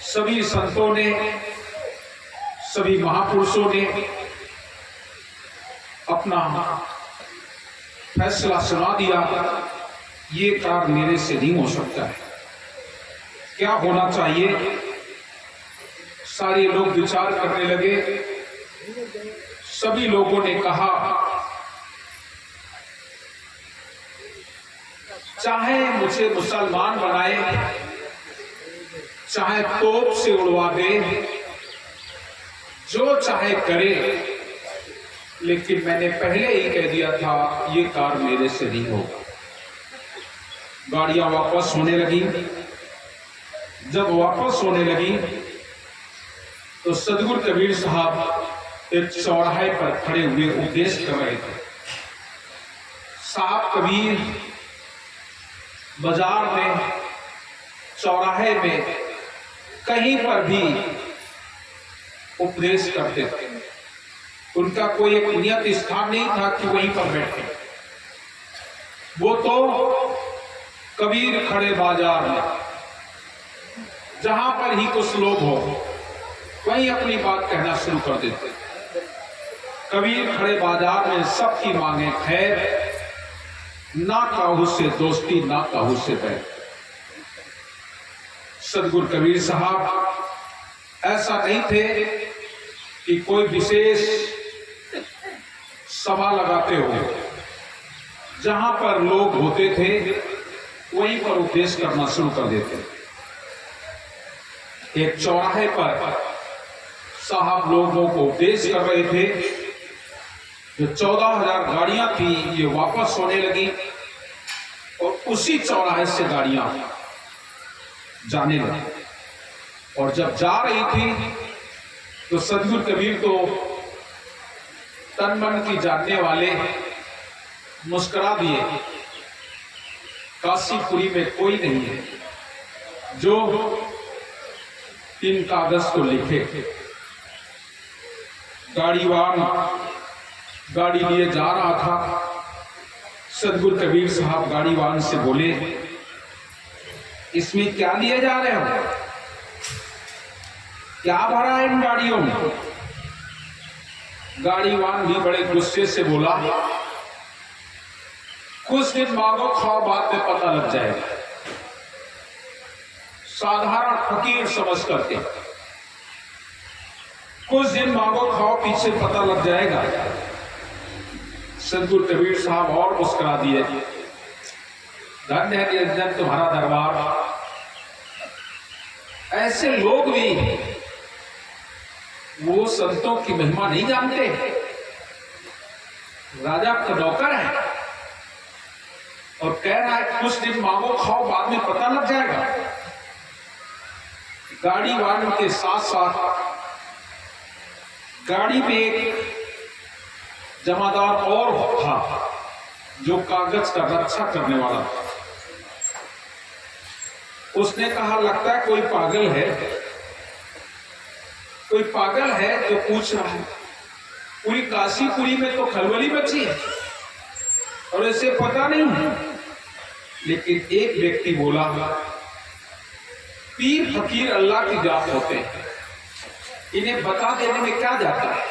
सभी संतों ने, सभी महापुरुषों ने अपना फैसला सुना दिया। ये कार्य मेरे से नहीं हो सकता है, क्या होना चाहिए? सारे लोग विचार करने लगे। सभी लोगों ने कहा, चाहे मुझे मुसलमान बनाए, चाहे तोप से उड़वा दे, जो चाहे करे, लेकिन मैंने पहले ही कह दिया था ये कार्य मेरे से नहीं होगा। गाड़ियां वापस होने लगी। जब वापस होने लगी तो सदगुरु कबीर साहब एक चौराहे पर खड़े हुए उपदेश कर रहे थे। साहब कबीर बाजार में, चौराहे में, कहीं पर भी उपदेश करते थे। उनका कोई एक नियत स्थान नहीं था कि वहीं पर बैठे। वो तो कबीर खड़े बाजार में, जहां पर ही कुछ लोग हो वहीं अपनी बात कहना शुरू कर देते। कबीर खड़े बाजार में सबकी मांगे खैर, ना काहू से दोस्ती, ना काहू से बैर। सदगुरु कबीर साहब ऐसा नहीं थे कि कोई विशेष सभा लगाते हो, जहां पर लोग होते थे वहीं पर उपदेश करना शुरू कर देते। एक चौराहे पर साहब लोगों को उपदेश कर रहे थे। जो 14,000 गाड़ियां थी ये वापस होने लगी और उसी चौराहे से गाड़ियां जाने लगी। और जब जा रही थी तो सदगुरु कबीर तो तन मन की जानने वाले मुस्कुरा दिए। काशीपुरी में कोई नहीं है जो इन कागज को लिखे। गाड़ीवान गाड़ी लिए जा रहा था। सदगुरु कबीर साहब गाड़ीवान से बोले, इसमें क्या लिए जा रहे हो? क्या भरा है इन गाड़ियों में? गाड़ीवान भी बड़े गुस्से से बोला, कुछ दिन मांगो, खाओ, बाद में पता लग जाएगा। साधारण फकीर समझ करके, कुछ दिन मांगो, खाओ, पीछे पता लग जाएगा। सदगुरु कबीर साहब और मुस्कुरा दिए। धन्य है निरंजन तुम्हारा दरबार। ऐसे लोग भी वो संतों की महिमा नहीं जानते। राजा का नौकर है और कह रहा है कुछ दिन मांगो, खाओ, बाद में पता लग जाएगा। गाड़ी वाहन के साथ साथ गाड़ी में एक जमादार और था जो कागज का रक्षा करने वाला था। उसने कहा, लगता है कोई पागल है, कोई पागल है जो पूछ रहा है। पूरी काशीपुरी में तो खलबली मची है और इसे पता नहीं है। लेकिन एक व्यक्ति बोला, पीर फकीर अल्लाह की जात होते हैं, इन्हें बता देने में क्या जाता है,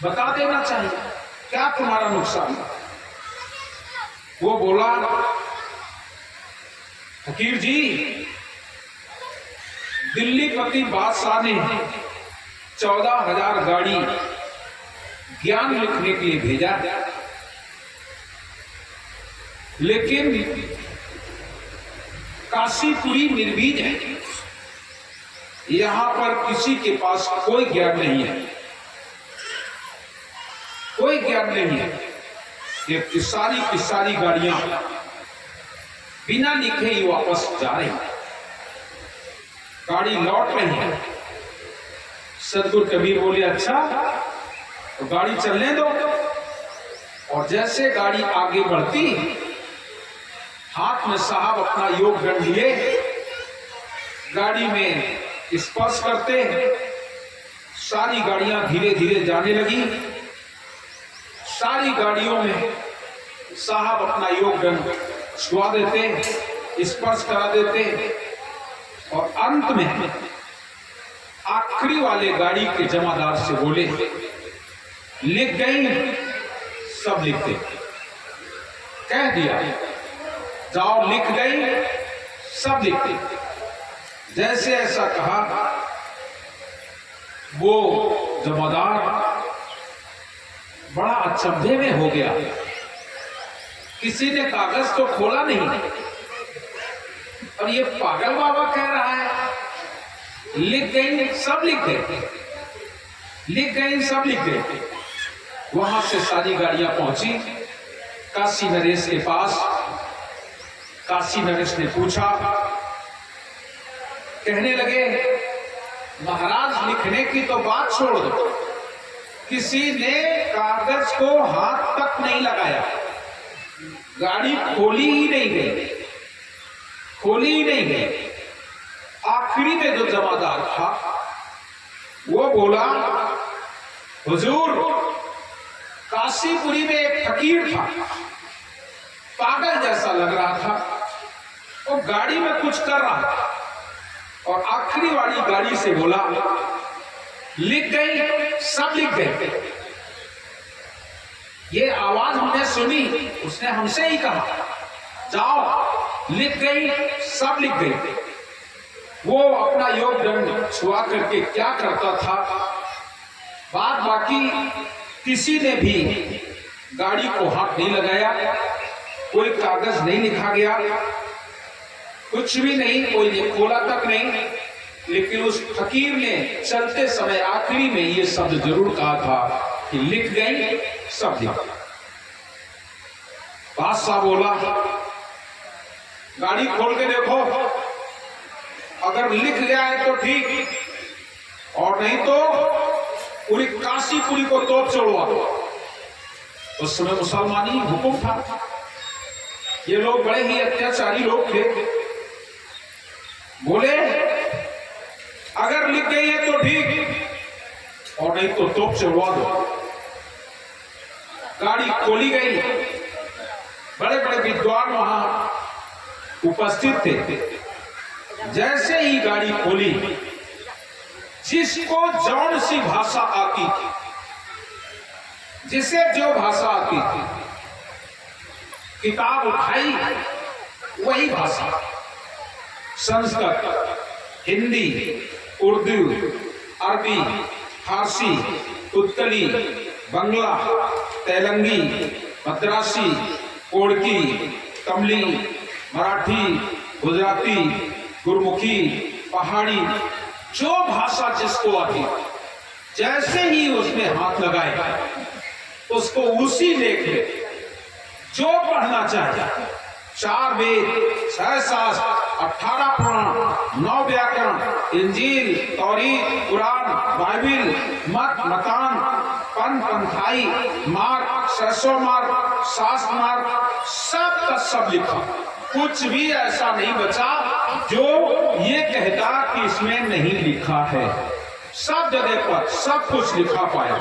बता देना चाहिए, क्या तुम्हारा नुकसान है? वो बोला, फकीर जी, दिल्ली पति बादशाह ने 14,000 गाड़ी ज्ञान लिखने के लिए भेजा, लेकिन काशीपुरी निर्बीज है। यहां पर किसी के पास कोई ज्ञान नहीं है, कोई ज्ञान नहीं है। ये सारी की सारी गाड़ियां बिना लिखे ही वापस जा रही हैं, गाड़ी लौट रही है। सदगुरु कबीर बोले, अच्छा तो गाड़ी चलने दो। और जैसे गाड़ी आगे बढ़ती, हाथ में साहब अपना योग दंड लिए गाड़ी में स्पर्श करते, सारी गाड़ियां धीरे धीरे जाने लगी। सारी गाड़ियों में साहब अपना योग दंड छुआ देते, स्पर्श करा देते और अंत में आखिरी वाले गाड़ी के जमादार से बोले, लिख गई? सब लिख दे। कह दिया, जाओ लिख गई, सब लिख दे। जैसे ऐसा कहा, वो जमादार बड़ा अचंभे में हो गया। किसी ने कागज तो खोला नहीं और ये पागल बाबा कह रहा है लिख गई, सब लिख गए, लिख गई, सब लिख गए। वहां से सारी गाड़ियां पहुंची काशी नरेश के पास। काशी नरेश ने पूछा, कहने लगे, महाराज लिखने की तो बात छोड़ दो, किसी ने कागज को हाथ तक नहीं लगाया, गाड़ी खोली ही नहीं गई, खोली ही नहीं गई। आखिरी में जो जमादार था वो बोला, हुजूर, काशीपुरी में एक फकीर था, पागल जैसा लग रहा था, वो गाड़ी में कुछ कर रहा था और आखिरी वाली गाड़ी से बोला, लिख गई, सब लिख गए। ये आवाज हमने सुनी, उसने हमसे ही कहा, जाओ लिख गई, सब लिख गई। वो अपना योग दंड छुआ करके क्या करता था, बात बाकी किसी ने भी गाड़ी को हाथ नहीं लगाया, कोई कागज नहीं लिखा गया, कुछ भी नहीं, कोई खोला तक नहीं। लेकिन उस फकीर ने चलते समय आखिरी में ये शब्द जरूर कहा था कि लिख गई, सब लिख गई। बादशाह बोला, गाड़ी खोल के देखो, अगर लिख गया है तो ठीक, और नहीं तो पूरी काशीपुरी को तोप चढ़वा दो। उस समय मुसलमानी हुक्म था, ये लोग बड़े ही अत्याचारी लोग थे। बोले, अगर लिख गई है तो ठीक, और नहीं तो तोप चढ़वा दो। गाड़ी खोली गई, बड़े बड़े विद्वान वहां उपस्थित थे। जैसे ही गाड़ी खोली, जिसको जौन सी भाषा आती थी, जिसे जो भाषा आती थी, किताब उठाई वही भाषा, संस्कृत, हिंदी, उर्दू, अरबी, फारसी, उत्कली, बंगला, तेलंगी, मद्रासी, कोड़की, तमिली, मराठी, गुजराती, गुरमुखी, पहाड़ी, जो भाषा जिसको आती, जैसे ही उसने हाथ लगाए, उसको उसी लेख में जो पढ़ना चाहे, 4 वेद, 6 शास्त्र, 18 पुराण, 9 व्याकरण, इंजील, तौरीत, कुरान, बाइबिल, मत, मतान, पंथ, पंथाई, मार्ग, सरसों मार्ग, शास्त्र मार्ग, सब का सब लिखा। कुछ भी ऐसा नहीं बचा जो ये कहता कि इसमें नहीं लिखा है। सब जगह पर सब कुछ लिखा पाया।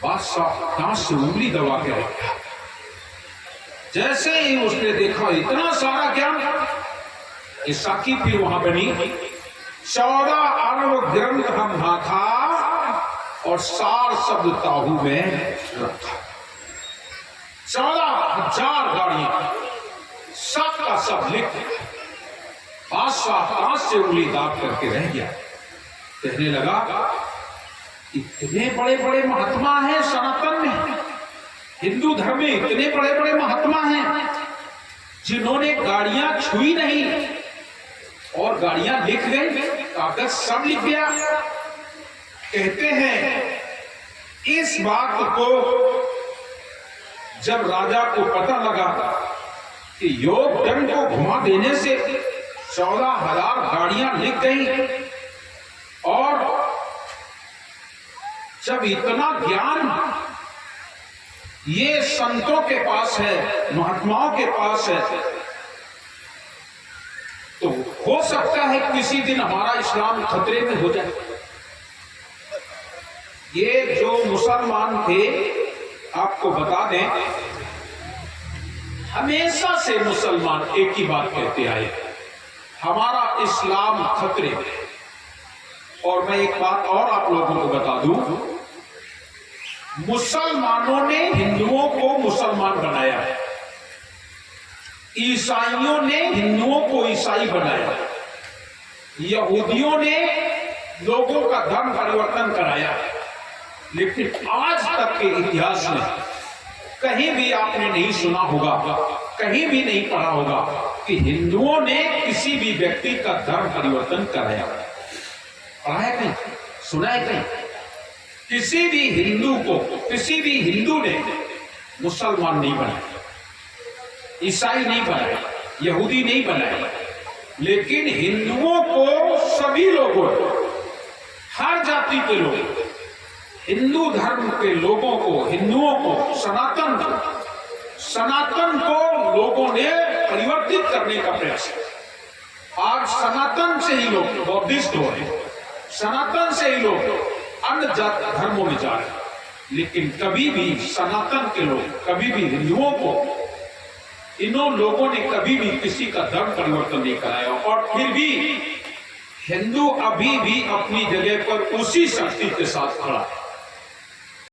बादशाह दांत से उंगली दबा के रह गया। जैसे ही उसने देखा इतना सारा ज्ञान, ये साकी पीर वहां बनी, 14 अरब ग्रंथ हम था और 4 शब्द ताहू में रखा। 14,000 गाड़ियां, सब का सब लिख दिया। बादशाह दांत से उंगली दाब करके रह गया। कहने लगा, इतने बड़े बड़े महात्मा हैं सनातन में, हिंदू धर्म में इतने बड़े बड़े महात्मा हैं जिन्होंने गाड़ियां छुई नहीं और गाड़ियां लिख गई, कागज सब लिख गया। कहते हैं इस बात को जब राजा को पता लगा कि योग दंड को घुमा देने से 14,000 गाड़ियां लिख गई, और जब इतना ज्ञान ये संतों के पास है, महात्माओं के पास है, तो हो सकता है किसी दिन हमारा इस्लाम खतरे में हो जाए। ये जो मुसलमान थे, आपको बता दें, हमेशा से मुसलमान एक ही बात कहते आए, हमारा इस्लाम खतरे में। और मैं एक बात और आप लोगों को बता दूं, मुसलमानों ने हिंदुओं को मुसलमान बनाया है, ईसाइयों ने हिंदुओं को ईसाई बनाया, यहूदियों ने लोगों का धर्म परिवर्तन कराया। लेकिन आज तक के इतिहास में कहीं भी आपने नहीं सुना होगा, कहीं भी नहीं पढ़ा होगा कि हिंदुओं ने किसी भी व्यक्ति का धर्म परिवर्तन कराया। पढ़ा है कहीं? सुना है कहीं? किसी भी हिंदू को, किसी भी हिंदू ने मुसलमान नहीं बनाया, ईसाई नहीं बनाया, यहूदी नहीं बनाया। लेकिन हिंदुओं को सभी लोगों, हर जाति के लोग, हिंदू धर्म के लोगों को, हिंदुओं को, सनातन को लोगों ने परिवर्तित करने का प्रयास किया। आज सनातन से ही लोग बौद्धिस्ट हो रहे हैं, सनातन से ही लोग अन्य जात धर्मों में जा रहे हैं। लेकिन कभी भी सनातन के लोग, कभी भी हिंदुओं को, इन्हों लोगों ने कभी भी किसी का धर्म परिवर्तन नहीं कराया। और फिर भी हिंदू अभी भी अपनी जगह पर उसी शक्ति के साथ खड़ा है।